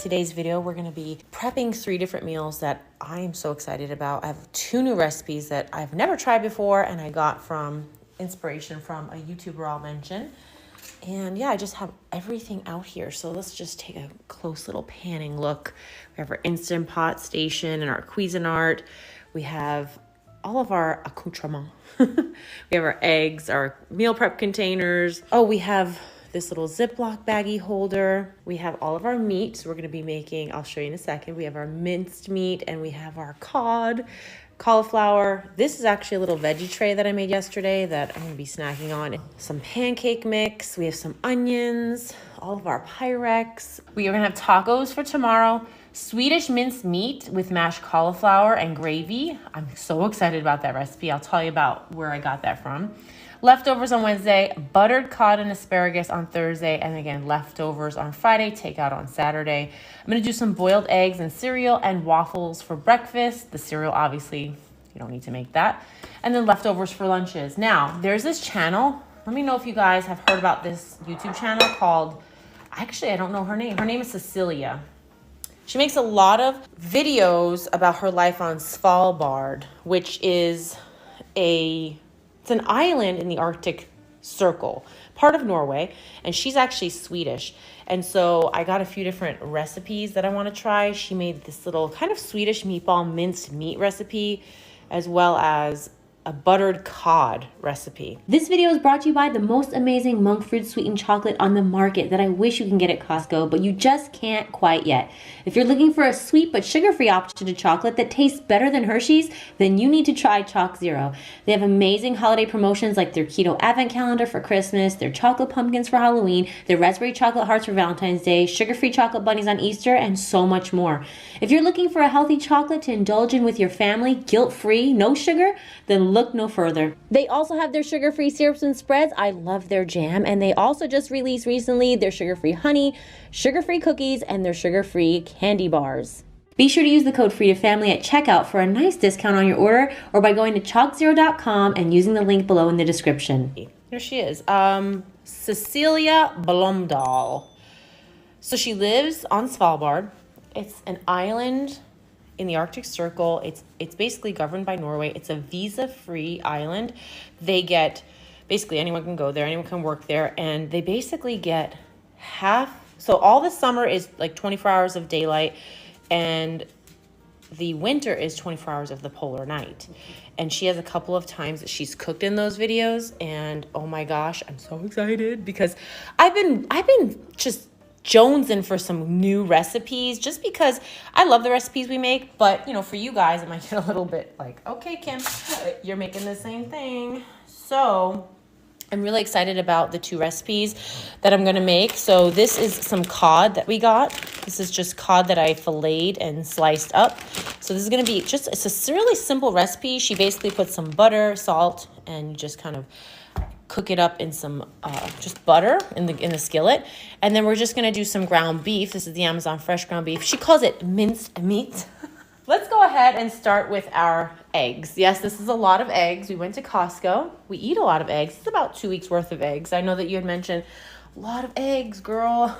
today's video, we're going to be prepping 3 different meals that I'm so excited about. I have 2 new recipes that I've never tried before, and I got from inspiration from a YouTuber I'll mention. And yeah, I just have everything out here. So let's just take a close little panning look. We have our Instant Pot station and our Cuisinart. We have all of our accoutrements. We have our eggs, our meal prep containers. Oh, we have this little Ziploc baggie holder. We have all of our meat. We're going to be making, I'll show you in a second. We have our minced meat and we have our cod, cauliflower. This is actually a little veggie tray that I made yesterday that I'm going to be snacking on. Some pancake mix. We have some onions, all of our Pyrex. We are going to have tacos for tomorrow. Swedish minced meat with mashed cauliflower and gravy. I'm so excited about that recipe. I'll tell you about where I got that from. Leftovers on Wednesday, buttered cod and asparagus on Thursday, and again, leftovers on Friday, takeout on Saturday. I'm going to do some boiled eggs and cereal and waffles for breakfast. The cereal, obviously, you don't need to make that. And then leftovers for lunches. Now, there's this channel. Let me know if you guys have heard about this YouTube channel called, actually, I don't know her name. Her name is Cecilia. She makes a lot of videos about her life on Svalbard, which is it's an island in the Arctic Circle, part of Norway, and she's actually Swedish. And so I got a few different recipes that I want to try. She made this little kind of Swedish meatball minced meat recipe, as well as a buttered cod recipe. This video is brought to you by the most amazing monk fruit sweetened chocolate on the market that I wish you can get at Costco, but you just can't quite yet. If you're looking for a sweet but sugar-free option to chocolate that tastes better than Hershey's, then you need to try Chalk Zero. They have amazing holiday promotions like their keto advent calendar for Christmas, their chocolate pumpkins for Halloween, their raspberry chocolate hearts for Valentine's Day, sugar-free chocolate bunnies on Easter, and so much more. If you're looking for a healthy chocolate to indulge in with your family, guilt-free, no sugar, then look no further. They also have their sugar-free syrups and spreads. I love their jam. And they also just released recently their sugar-free honey, sugar-free cookies, and their sugar-free candy bars. Be sure to use the code FREEDOFAMILY at checkout for a nice discount on your order, or by going to chalkzero.com and using the link below in the description. Here she is, Cecilia Blomdahl. So she lives on Svalbard. It's an island in the Arctic Circle. It's basically governed by Norway. It's a visa-free island. They get, basically anyone can go there, anyone can work there, and they basically get so all the summer is like 24 hours of daylight, and the winter is 24 hours of the polar night. And she has a couple of times that she's cooked in those videos, and oh my gosh, I'm so excited because I've been just jonesing for some new recipes, just because I love the recipes we make, but you know, for you guys it might get a little bit like, okay Kim, you're making the same thing. So I'm really excited about the 2 recipes that I'm gonna make. So this is some cod that we got. This is just cod that I filleted and sliced up. So this is gonna be it's a really simple recipe. She basically puts some butter, salt, and you just kind of cook it up in some just butter in the skillet, and then we're just gonna do some ground beef. This is the Amazon fresh ground beef. She calls it minced meat. Let's go ahead and start with our eggs. Yes, this is a lot of eggs. We went to Costco. We eat a lot of eggs. It's about 2 weeks worth of eggs. I know that you had mentioned a lot of eggs, girl.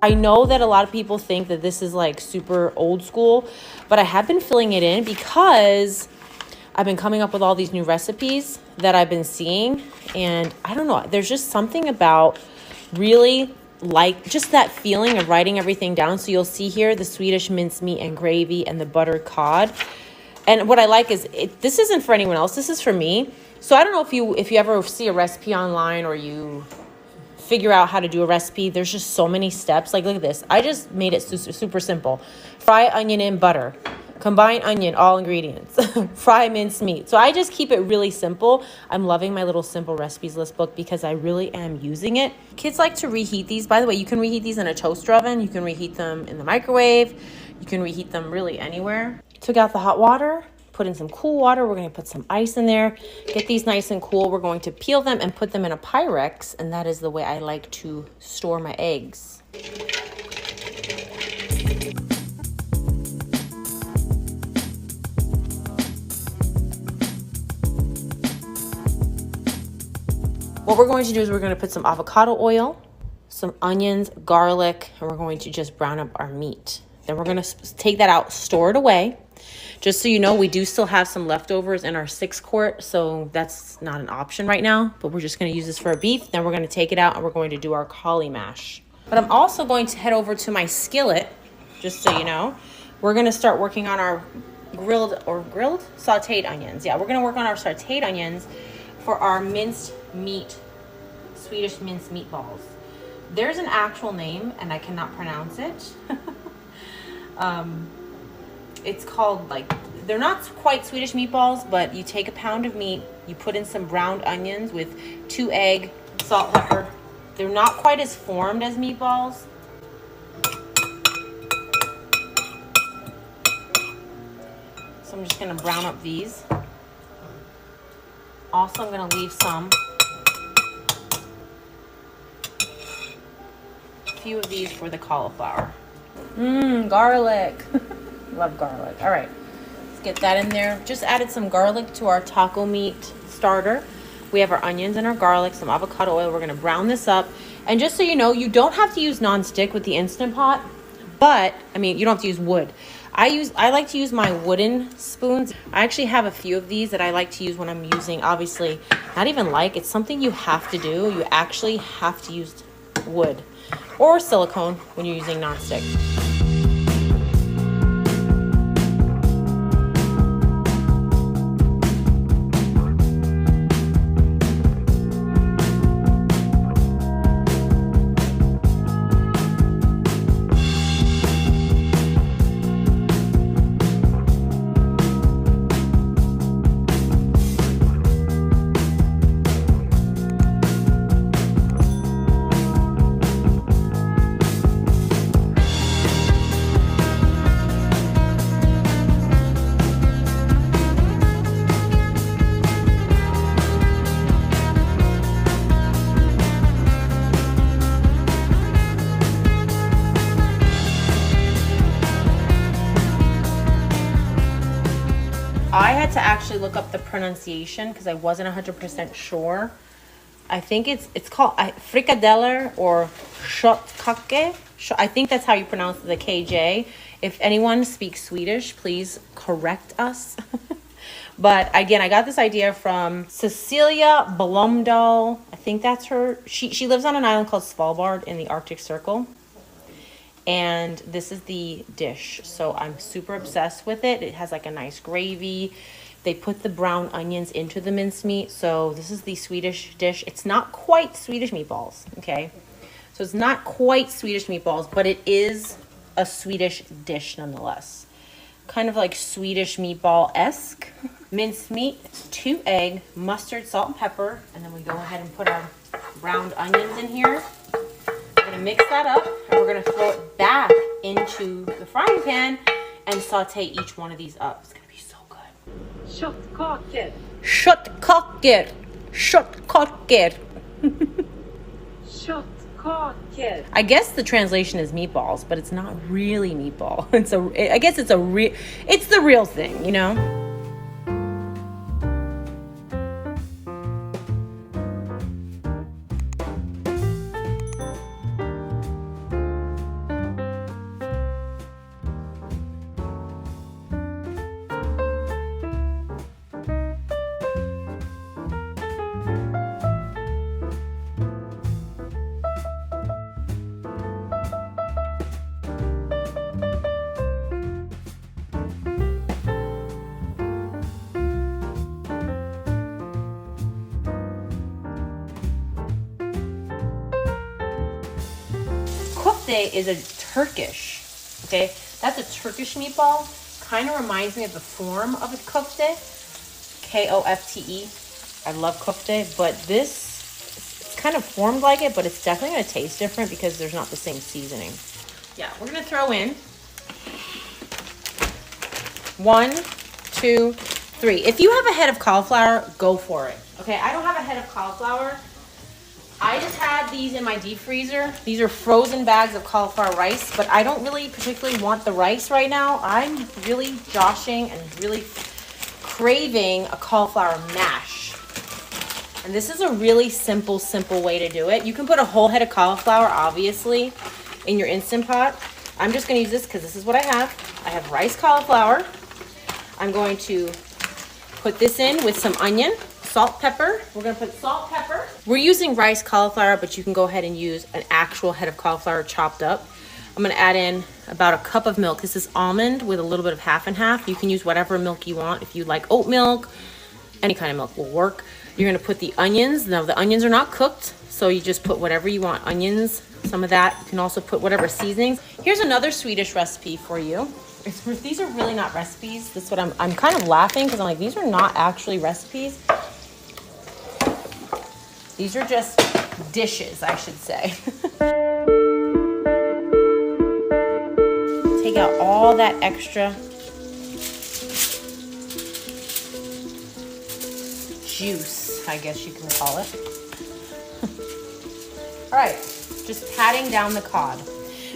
I know that a lot of people think that this is like super old school, but I have been filling it in because I've been coming up with all these new recipes that I've been seeing. And I don't know, there's just something about really like just that feeling of writing everything down. So you'll see here the Swedish mincemeat and gravy and the buttered cod. And what I like is this isn't for anyone else. This is for me. So I don't know if you ever see a recipe online or you figure out how to do a recipe. There's just so many steps. Like, look at this. I just made it super simple. Fry onion in butter. Combine onion, all ingredients. Fry minced meat. So I just keep it really simple. I'm loving my little simple recipes list book because I really am using it. Kids like to reheat these. By the way, you can reheat these in a toaster oven. You can reheat them in the microwave. You can reheat them really anywhere. Took out the hot water. Put in some cool water. We're going to put some ice in there. Get these nice and cool. We're going to peel them and put them in a Pyrex. And that is the way I like to store my eggs. What we're going to do is we're going to put some avocado oil, some onions, garlic, and we're going to just brown up our meat. Then we're going to take that out, store it away. Just so you know, we do still have some leftovers in our 6-quart, so that's not an option right now, but we're just going to use this for our beef. Then we're going to take it out and we're going to do our cauli mash. But I'm also going to head over to my skillet, just so you know. We're going to start working on our sauteed onions. Yeah, we're going to work on our sauteed onions for our minced meat, Swedish minced meatballs. There's an actual name and I cannot pronounce it. It's called, like, they're not quite Swedish meatballs, but you take a pound of meat, you put in some browned onions with 2 eggs, salt, pepper. They're not quite as formed as meatballs. So I'm just gonna brown up these. Also, I'm gonna leave a few of these for the cauliflower. Garlic. Love garlic. All right, let's get that in there. Just added some garlic to our taco meat starter. We have our onions and our garlic, some avocado oil. We're gonna brown this up. And just so you know, you don't have to use nonstick with the Instant Pot, but I mean, you don't have to use wood. I like to use my wooden spoons. I actually have a few of these that I like to use when I'm using, obviously, not even like, it's something you have to do. You actually have to use wood or silicone when you're using nonstick. I had to actually look up the pronunciation because I wasn't 100% sure. I think it's called frikadeller or kjøttkaker. I think that's how you pronounce the KJ. If anyone speaks Swedish, please correct us. But again, I got this idea from Cecilia Blomdahl. I think that's her. She lives on an island called Svalbard in the Arctic Circle. And this is the dish. So I'm super obsessed with it. It has like a nice gravy. They put the brown onions into the mincemeat. So this is the Swedish dish. It's not quite Swedish meatballs, okay? So it's not quite Swedish meatballs, but it is a Swedish dish nonetheless. Kind of like Swedish meatball-esque. Mincemeat, 2 eggs, mustard, salt, and pepper. And then we go ahead and put our browned onions in here. We're gonna mix that up and we're gonna throw it back into the frying pan and saute each one of these up. It's gonna be so good. Kjøttkaker. Kjøttkaker. Kjøttkaker. Kjøttkaker. I guess the translation is meatballs, but it's not really meatball. I guess it's the real thing, you know? Köfte is a Turkish, okay? That's a Turkish meatball. Kind of reminds me of the form of a köfte. K-O-F-T-E. I love köfte, but this, it's kind of formed like it, but it's definitely going to taste different because there's not the same seasoning. Yeah, we're going to throw in 1, 2, 3. If you have a head of cauliflower, go for it. Okay, I don't have a head of cauliflower. I just had these in my deep freezer. These are frozen bags of cauliflower rice, but I don't really particularly want the rice right now. I'm really joshing and really craving a cauliflower mash. And this is a really simple way to do it. You can put a whole head of cauliflower, obviously, in your Instant Pot. I'm just gonna use this because this is what I have. I have rice cauliflower. I'm going to put this in with some onion, salt, pepper. We're gonna put salt, pepper. We're using rice cauliflower, but you can go ahead and use an actual head of cauliflower chopped up. I'm gonna add in about a cup of milk. This is almond with a little bit of half and half. You can use whatever milk you want. If you like oat milk, any kind of milk will work. You're gonna put the onions. Now the onions are not cooked, so you just put whatever you want. Onions, some of that. You can also put whatever seasonings. Here's another Swedish recipe for you. These are really not recipes. This is what I'm kind of laughing because I'm like, these are not actually recipes. These are just dishes, I should say. Take out all that extra juice, I guess you can call it. All right, just patting down the cod.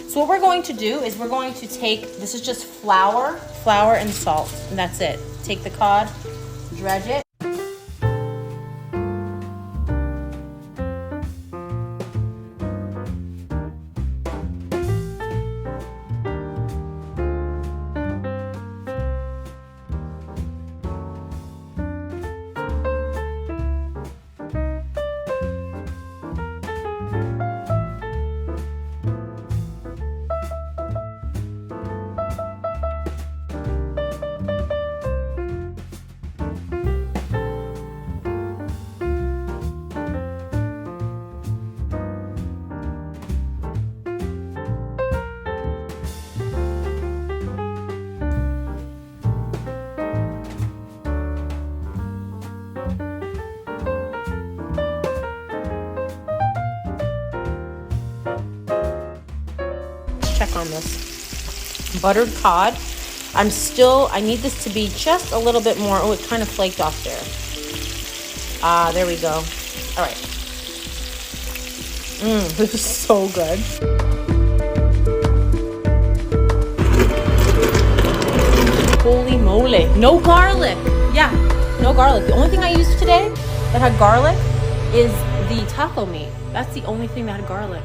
So what we're going to do is we're going to take, this is just flour and salt, and that's it. Take the cod, dredge it. Check on this. Buttered cod. I need this to be just a little bit more. Oh, it kind of flaked off there. There we go. All right. This is so good. Holy moly. No garlic. Yeah, no garlic. The only thing I used today that had garlic is the taco meat. That's the only thing that had garlic.